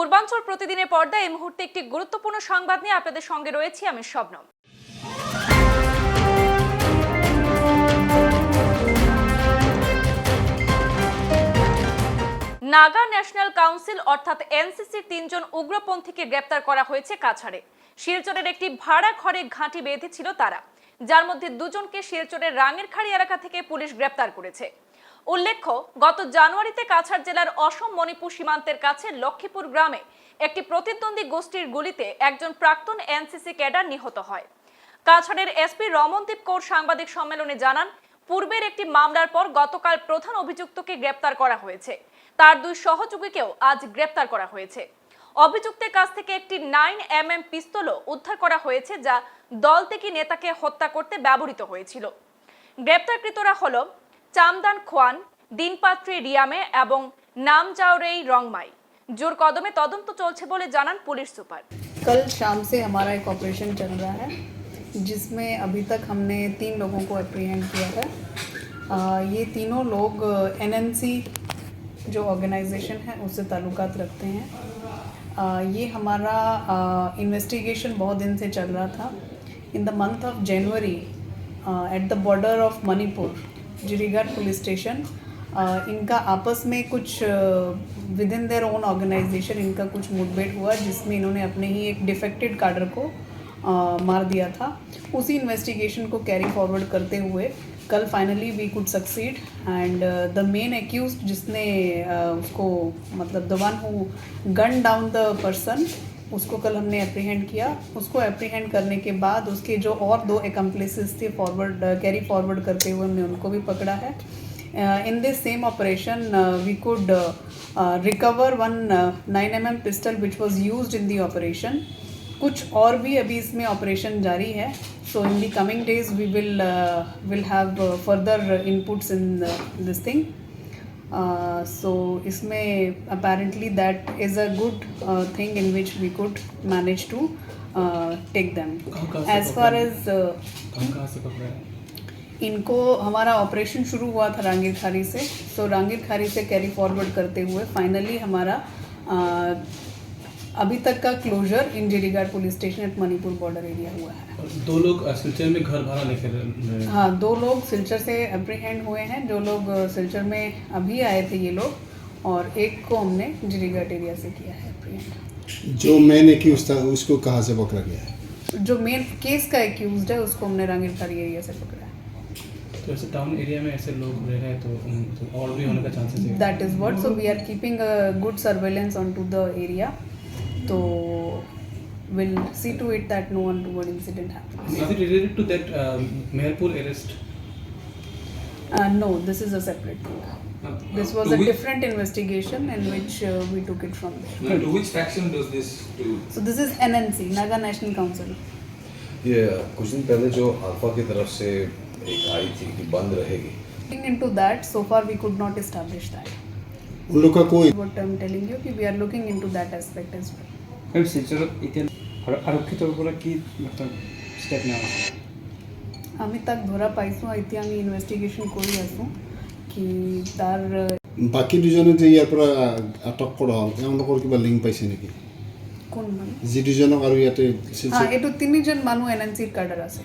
পূর্বাঞ্চল প্রতিদিনের পর্দায় এই মুহূর্তে একটি গুরুত্বপূর্ণ সংবাদ নিয়ে আপনাদের সঙ্গে রয়েছি আমি শবনম। নাগা ন্যাশনাল কাউন্সিল অর্থাৎ এনসিসির 3 জন উগ্রপন্থীকে গ্রেপ্তার করা হয়েছে কাছাড়ে। শিলচরের একটি ভাড়া ঘরে ঘাঁটি বেঁধেছিল তারা, যার মধ্যে 2 জনকে শিলচরের রাঙ্গিরখাড়ি এলাকা থেকে পুলিশ গ্রেপ্তার করেছে। উল্লেখ্য, গত জানুয়ারিতে কাছাড় জেলার অসম মণিপুর সীমান্তের কাছে লক্ষ্মীপুর গ্রামে একটি প্রতিদ্বন্দ্বী গোষ্ঠীর গুলিতে একজন প্রাক্তন এনসিসি ক্যাডার নিহত হয়। কাছাড়ের এসপি রমনদীপ কৌর সাংবাদিক সম্মেলনে জানান, পূর্বের একটি মামলার পর গতকাল প্রধান অভিযুক্তকে গ্রেপ্তার করা হয়েছে। তার 2 সহযোগীকেও আজ গ্রেপ্তার করা হয়েছে। অভিযুক্তের কাছ থেকে একটি 9mm পিস্তলও উদ্ধার করা হয়েছে, যা দলত্যাগী নেতাকে হত্যা করতে ব্যবহৃত হয়েছিল। গ্রেপ্তারকৃতরা হলো চামদান খোয়ান, দিনপাত্রী রিয়ামে এবং নামজাওরেই রংমাই। জোর কদমে তদন্ত চলছে বলে জানান পুলিশ সুপার। कल शाम से हमारा एक ऑपरेशन चल रहा है जिसमें अभी तक हमने 3 लोगों को एप्रीहेंड किया है। ये तीनों लोग एनएनसी जो ऑर्गेनाइजेशन है उससे ताल्लुकात रखते हैं। ये हमारा इन्वेस्टिगेशन बहुत दिन से चल रहा था। In the month of January at the border of Manipur Jirighat police station इनका आपस में कुछ with in their own organisation इनका कुछ मुठभेड़ हुआ, जिसमें इन्होंने अपने ही एक डिफेक्टेड काडर को मार दिया था। उसी इन्वेस्टिगेशन को कैरी फॉरवर्ड करते हुए कल finally we could succeed and the main accused जिसने उसको मतलब the one who gun down the person, उसको कल हमने एप्रीहेंड किया। उसको एप्रीहेंड करने के बाद उसके जो और 2 एक्म्प्लिसेस थे कैरी फॉरवर्ड करते हुए हमने उनको भी पकड़ा है। In this same operation we could recover one 9mm pistol which was used in the operation. कुछ और भी अभी इसमें ऑपरेशन जारी है। So in the coming days we will have further inputs in this thing. So इसमें apparently that is a good thing in which we could manage to take them. As far as इनको हमारा operation शुरू हुआ था रांगीरखाड़ी से। सो रांगीरखाड़ी से carry forward करते हुए फाइनली हमारा अभी तक का closure in Jirighat police station at Manipur border area हुआ है। 2 लोग सिलचर में घर भाड़ा लेकर हाँ, 2 लोग सिलचर से एप्रीहेंड हुए हैं। जो लोग सिलचर में अभी आए थे ये लोग, और एक को हमने जिरीघाट एरिया से किया है एप्रीहेंड। जो मेन एक्यूज था उसको कहाँ से पकड़ा गया है? जो मेन केस का एक्यूज्ड है उसको हमने रांगीरखाड़ी एरिया से पकड़ा है। तो ऐसे टाउन एरिया में ऐसे लोग रह रहे हैं तो और भी होने का चांसेस है। That is what. So we are keeping a good surveillance onto the area. So we'll see to it that no untoward incident happens. Is it related to that Meherpur arrest? No, this is a separate thing. This was a different investigation in which we took it from there. No, to which faction does this do? So this is NNC, Naga National Council. ये कुछ दिन पहले जो alpha की तरफ से एक आई थी कि बंद रहेगी, Looking into that, so far we could not establish that. उन लोग का कोई What I'm telling you, we are looking into that aspect as well. শিলচৰত এতিয়া আৰক্ষীৰ পৰা কি ষ্টেপ নেওয়া হৈছে? আমি তাক ধৰা পাইছোঁ, এতিয়া আমি ইনভেষ্টিগেশ্যন কৰি আছোঁ কি তাৰ বাকী দুজনে যে ইয়াৰ পৰা আটক কৰা হ'ল তেওঁলোকৰ কিবা লিংক পাইছে নেকি? কোন মানে যি দুজনক আৰু ইয়াতে हाँ, এইটো 3জন মানুহ এনএনচিৰ কাৰ্ডাৰ আছে।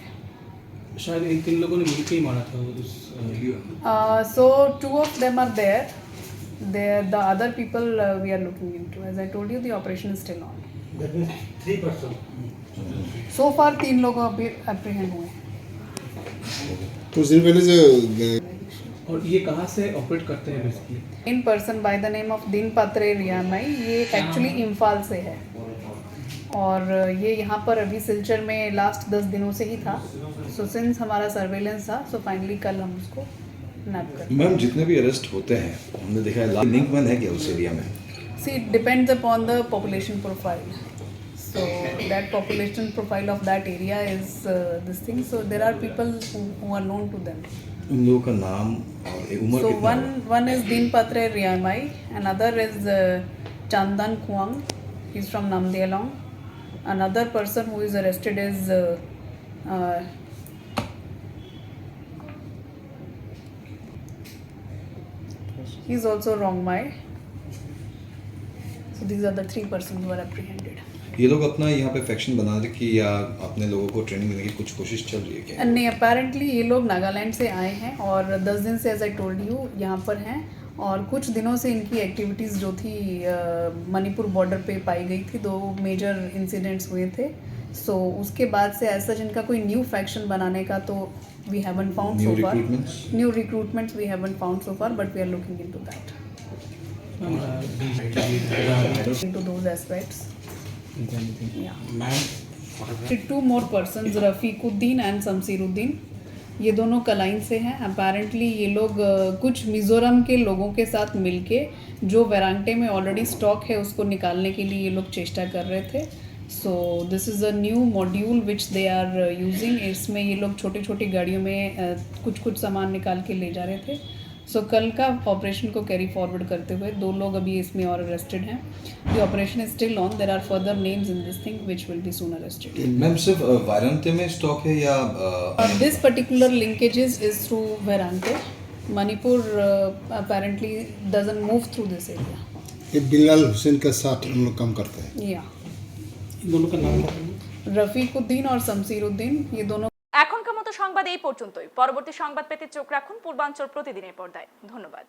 शायद इन 3 लोगों ने मिलकर ही मारा था उस So 2 of them are there. The other people we are looking into. As I told you, the operation is still on. That means 3 persons. So far 3 लोग अभी apprehend हुए हैं। कुछ दिन पहले जो और ये कहाँ से ऑपरेट करते हैं basically? In person by the name of दिनपात्रे रियामाई, ये एक्चुअली इम्फाल से है और ये यहाँ पर अभी सिलचर में लास्ट 10 दिनों से ही था। सो सिंस हमारा सर्वेलेंस था, सो फाइनली कल हम उसको नैप कर। मैम जितने भी अरेस्ट होते हैं हमने देखा है लिंक बन है क्या उस एरिया में? See, it depends upon the population profile. So that population profile of that area is this thing. So there are people who are known to them. उन लोगों का नाम और उम्र So कितना? one is Dinpatre Riamai, another is Chandan Kuang. He's from Namdialong. Another person who is arrested is he's also Rongmai. So these are the 3 persons who were apprehended. ये लोग अपना यहाँ पे फैक्शन बनाने की या अपने लोगों को ट्रेनिंग देने की कुछ कोशिश चल रही है क्या? नहीं, अपेरेंटली ये लोग नागालैंड से आए हैं और 10 दिन से एज आई टोल्ड यू यहाँ पर हैं और कुछ दिनों से इनकी एक्टिविटीज़ जो थी मणिपुर बॉर्डर पे पाई गई थी। 2 मेजर इंसिडेंट्स हुए थे। सो उसके बाद से ऐसा जिनका कोई न्यू फैक्शन बनाने का तो we haven't found New so far. recruitments? New recruitments we haven't found so far but we are looking into that, into those aspects. Two more persons, Rafiquddin and Shamsiruddin, ये दोनों कलाइन से हैं। अपेरेंटली ये लोग कुछ मिज़ोरम के लोगों के साथ मिलके जो वेरांटे में ऑलरेडी स्टॉक है उसको निकालने के लिए ये लोग चेष्टा कर रहे थे। So this is a new module which they are using. इसमें ये लोग छोटी छोटी गाड़ियों में कुछ सामान निकाल के ले जा रहे थे। सो कल का ऑपरेशन को कैरी फॉरवर्ड करते हुए 2 लोग अभी इसमें और अरेस्टेड हैं। The operation is still on, there are further names in this thing which will be soon arrested. Ma'am सिर्फ वारंटे में स्टॉक है या this particular linkages is through वेरांटे। Manipur apparently doesn't move through this area. ये बिलाल हुसैन के साथ हम लोग काम करते हैं। या इन दोनों का नाम क्या है? रफ़ीकुद्दीन और शमसीरुद्दीन, ये दोनों। এখনকার মতো সংবাদ এই পর্যন্তই। পরবর্তী সংবাদ পেতে চোখ রাখুন পূর্বাঞ্চল প্রতিদিনের পর্দায়। ধন্যবাদ।